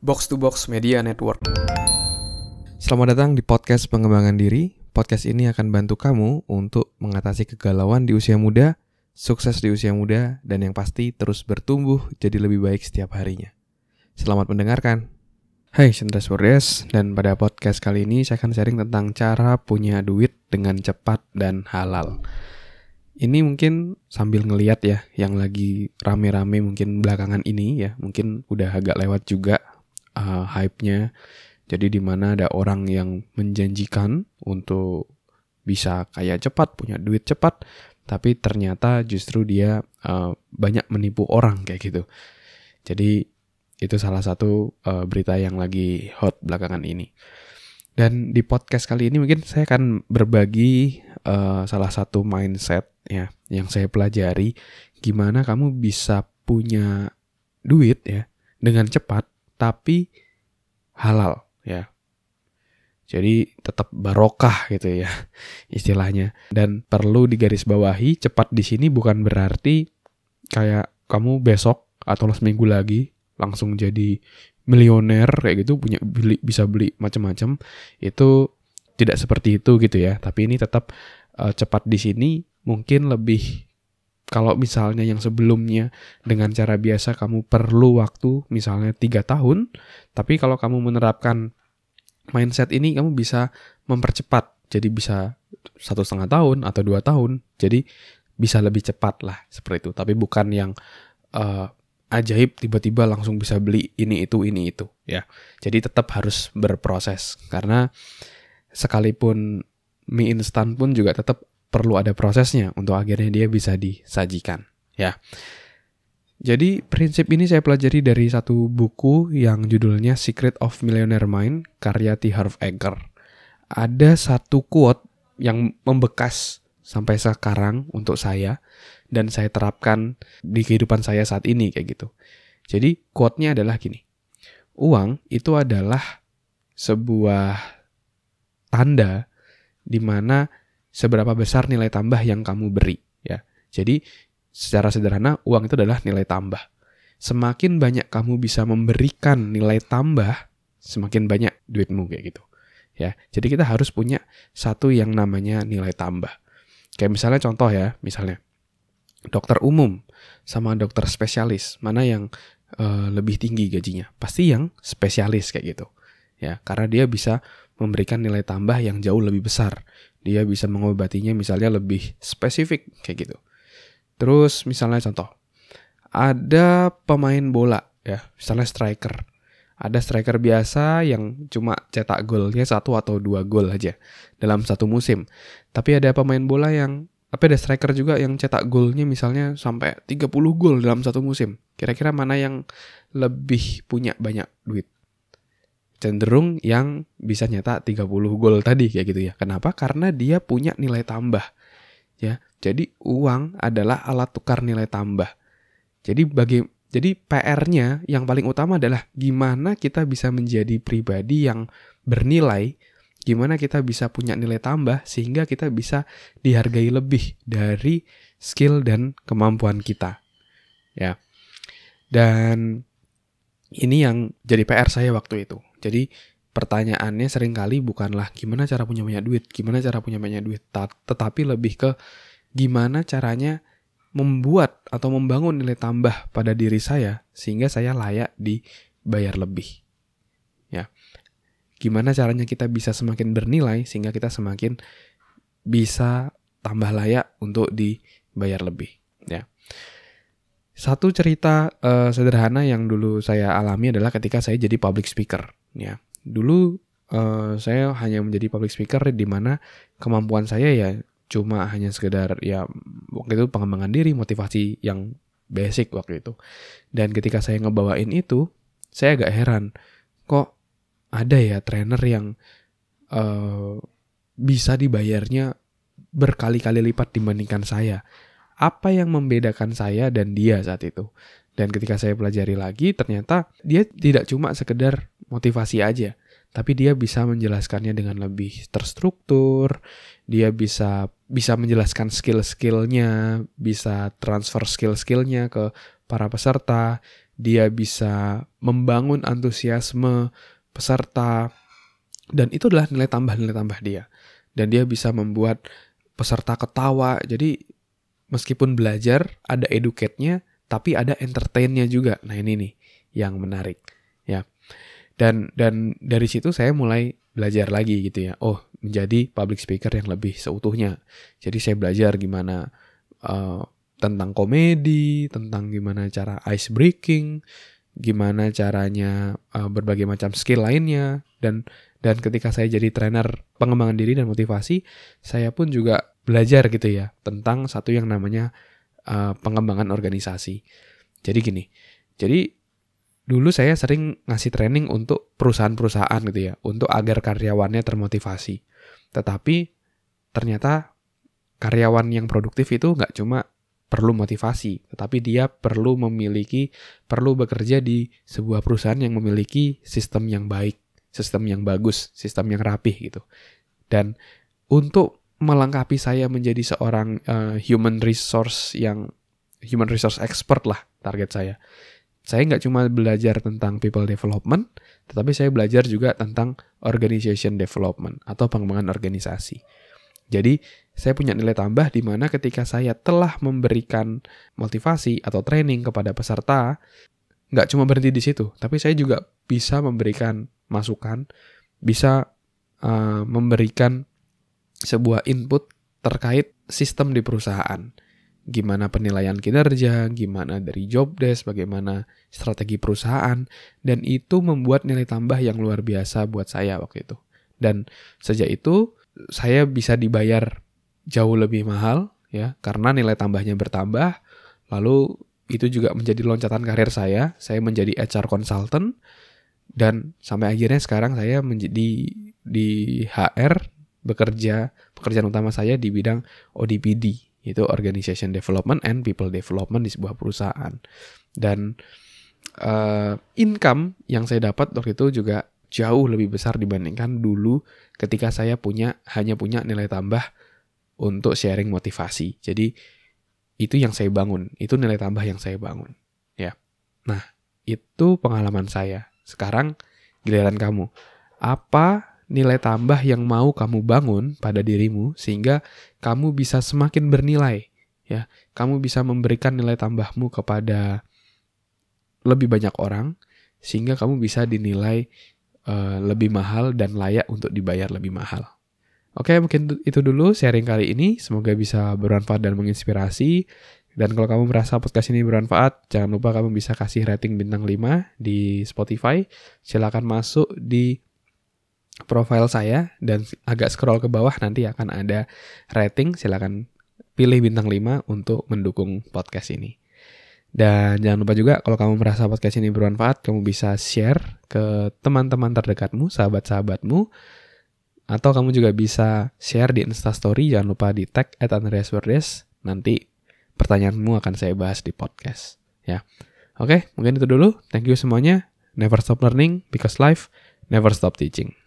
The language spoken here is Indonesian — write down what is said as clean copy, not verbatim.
Box to Box Media Network. Selamat datang di podcast pengembangan diri. Podcast ini akan bantu kamu untuk mengatasi kegalauan di usia muda, sukses di usia muda, dan yang pasti terus bertumbuh jadi lebih baik setiap harinya. Selamat mendengarkan. Hai, Chandra Surdes, dan pada podcast kali ini saya akan sharing tentang cara punya duit dengan cepat dan halal. Ini mungkin sambil ngeliat ya, yang lagi rame-rame mungkin belakangan ini ya, mungkin udah agak lewat juga hype-nya. Jadi di mana ada orang yang menjanjikan untuk bisa kaya cepat, punya duit cepat, tapi ternyata justru dia banyak menipu orang kayak gitu. Jadi itu salah satu berita yang lagi hot belakangan ini. Dan di podcast kali ini mungkin saya akan berbagi salah satu mindset ya yang saya pelajari, gimana kamu bisa punya duit ya dengan cepat tapi halal ya. Jadi tetap barokah gitu ya istilahnya. Dan perlu digarisbawahi, cepat di sini bukan berarti kayak kamu besok atau seminggu lagi langsung jadi milioner kayak gitu, bisa beli macam-macam. Itu tidak seperti itu gitu ya. Tapi ini tetap cepat di sini mungkin lebih, kalau misalnya yang sebelumnya dengan cara biasa kamu perlu waktu misalnya 3 tahun, tapi kalau kamu menerapkan mindset ini kamu bisa mempercepat. Jadi bisa 1,5 tahun atau 2 tahun. Jadi bisa lebih cepat lah seperti itu. Tapi bukan yang ajaib tiba-tiba langsung bisa beli ini itu ya. Jadi tetap harus berproses, karena sekalipun mie instan pun juga tetap perlu ada prosesnya untuk akhirnya dia bisa disajikan ya. Jadi prinsip ini saya pelajari dari satu buku yang judulnya Secret of Millionaire Mind karya T. Harv Eker. Ada satu quote yang membekas sampai sekarang untuk saya dan saya terapkan di kehidupan saya saat ini kayak gitu. Jadi quote-nya adalah gini. Uang itu adalah sebuah tanda di mana seberapa besar nilai tambah yang kamu beri ya. Jadi secara sederhana uang itu adalah nilai tambah. Semakin banyak kamu bisa memberikan nilai tambah, semakin banyak duitmu kayak gitu. Ya. Jadi kita harus punya satu yang namanya nilai tambah. Kayak misalnya contoh ya, misalnya dokter umum sama dokter spesialis, mana yang lebih tinggi gajinya? Pasti yang spesialis kayak gitu. Ya, karena dia bisa memberikan nilai tambah yang jauh lebih besar. Dia bisa mengobatinya misalnya lebih spesifik kayak gitu. Terus misalnya contoh, ada pemain bola ya, misalnya striker. Ada striker biasa yang cuma cetak golnya 1 atau 2 gol aja dalam satu musim. Tapi ada pemain bola ada striker juga yang cetak golnya misalnya sampai 30 gol dalam satu musim. Kira-kira mana yang lebih punya banyak duit? Cenderung yang bisa nyetak 30 gol tadi kayak gitu ya. Kenapa? Karena dia punya nilai tambah. Ya. Jadi uang adalah alat tukar nilai tambah. Jadi PR-nya yang paling utama adalah gimana kita bisa menjadi pribadi yang bernilai, gimana kita bisa punya nilai tambah sehingga kita bisa dihargai lebih dari skill dan kemampuan kita. Ya. Dan ini yang jadi PR saya waktu itu. Jadi pertanyaannya seringkali bukanlah gimana cara punya banyak duit, tetapi lebih ke gimana caranya membuat atau membangun nilai tambah pada diri saya sehingga saya layak dibayar lebih. Ya. Gimana caranya kita bisa semakin bernilai sehingga kita semakin bisa tambah layak untuk dibayar lebih, ya. Satu cerita sederhana yang dulu saya alami adalah ketika saya jadi public speaker. Ya, dulu saya hanya menjadi public speaker di mana kemampuan saya ya cuma hanya sekedar ya waktu itu pengembangan diri, motivasi yang basic waktu itu. Dan ketika saya ngebawain itu, saya agak heran kok ada ya trainer yang bisa dibayarnya berkali-kali lipat dibandingkan saya. Apa yang membedakan saya dan dia saat itu? Dan ketika saya pelajari lagi, ternyata dia tidak cuma sekedar motivasi aja, tapi dia bisa menjelaskannya dengan lebih terstruktur, dia bisa menjelaskan skill-skillnya, bisa transfer skill-skillnya ke para peserta, dia bisa membangun antusiasme peserta, dan itu adalah nilai tambah dia. Dan dia bisa membuat peserta ketawa. Jadi meskipun belajar ada educate-nya, tapi ada entertain-nya juga. Nah ini nih yang menarik ya. Dan dari situ saya mulai belajar lagi gitu ya. Oh, menjadi public speaker yang lebih seutuhnya. Jadi saya belajar gimana tentang komedi, tentang gimana cara ice breaking, gimana caranya berbagai macam skill lainnya, dan ketika saya jadi trainer pengembangan diri dan motivasi, saya pun juga belajar gitu ya tentang satu yang namanya pengembangan organisasi. Jadi gini, jadi dulu saya sering ngasih training untuk perusahaan-perusahaan gitu ya, untuk agar karyawannya termotivasi. Tetapi ternyata karyawan yang produktif itu nggak cuma perlu motivasi, tetapi dia perlu bekerja di sebuah perusahaan yang memiliki sistem yang baik, sistem yang bagus, sistem yang rapih gitu. Dan untuk melengkapi saya menjadi seorang human resource expert lah target saya. Saya nggak cuma belajar tentang people development, tetapi saya belajar juga tentang organization development atau pengembangan organisasi. Jadi saya punya nilai tambah di mana ketika saya telah memberikan motivasi atau training kepada peserta, nggak cuma berhenti di situ, tapi saya juga bisa memberikan masukan, bisa memberikan sebuah input terkait sistem di perusahaan. Gimana penilaian kinerja, gimana dari job desk, bagaimana strategi perusahaan, dan itu membuat nilai tambah yang luar biasa buat saya waktu itu. Dan sejak itu saya bisa dibayar jauh lebih mahal ya, karena nilai tambahnya bertambah. Lalu itu juga menjadi loncatan karir saya menjadi HR consultant, dan sampai akhirnya sekarang saya menjadi di HR, pekerjaan utama saya di bidang ODPD, itu Organization Development and People Development di sebuah perusahaan. Dan income yang saya dapat waktu itu juga jauh lebih besar dibandingkan dulu ketika saya hanya punya nilai tambah untuk sharing motivasi. Jadi itu yang saya bangun, itu nilai tambah yang saya bangun ya. Nah, itu pengalaman saya. Sekarang giliran kamu. Apa nilai tambah yang mau kamu bangun pada dirimu sehingga kamu bisa semakin bernilai ya. Kamu bisa memberikan nilai tambahmu kepada lebih banyak orang sehingga kamu bisa dinilai lebih mahal dan layak untuk dibayar lebih mahal. Oke, mungkin itu dulu sharing kali ini. Semoga bisa bermanfaat dan menginspirasi. Dan kalau kamu merasa podcast ini bermanfaat, jangan lupa kamu bisa kasih rating bintang 5 di Spotify. Silakan masuk di profile saya dan agak scroll ke bawah nanti akan ada rating. Silakan pilih bintang 5 untuk mendukung podcast ini. Dan jangan lupa juga kalau kamu merasa podcast ini bermanfaat, kamu bisa share ke teman-teman terdekatmu, sahabat-sahabatmu, atau kamu juga bisa share di Instastory. Jangan lupa di tag @andreasverdes. Nanti pertanyaanmu akan saya bahas di podcast ya. Oke, mungkin itu dulu. Thank you semuanya. Never stop learning because life never stop teaching.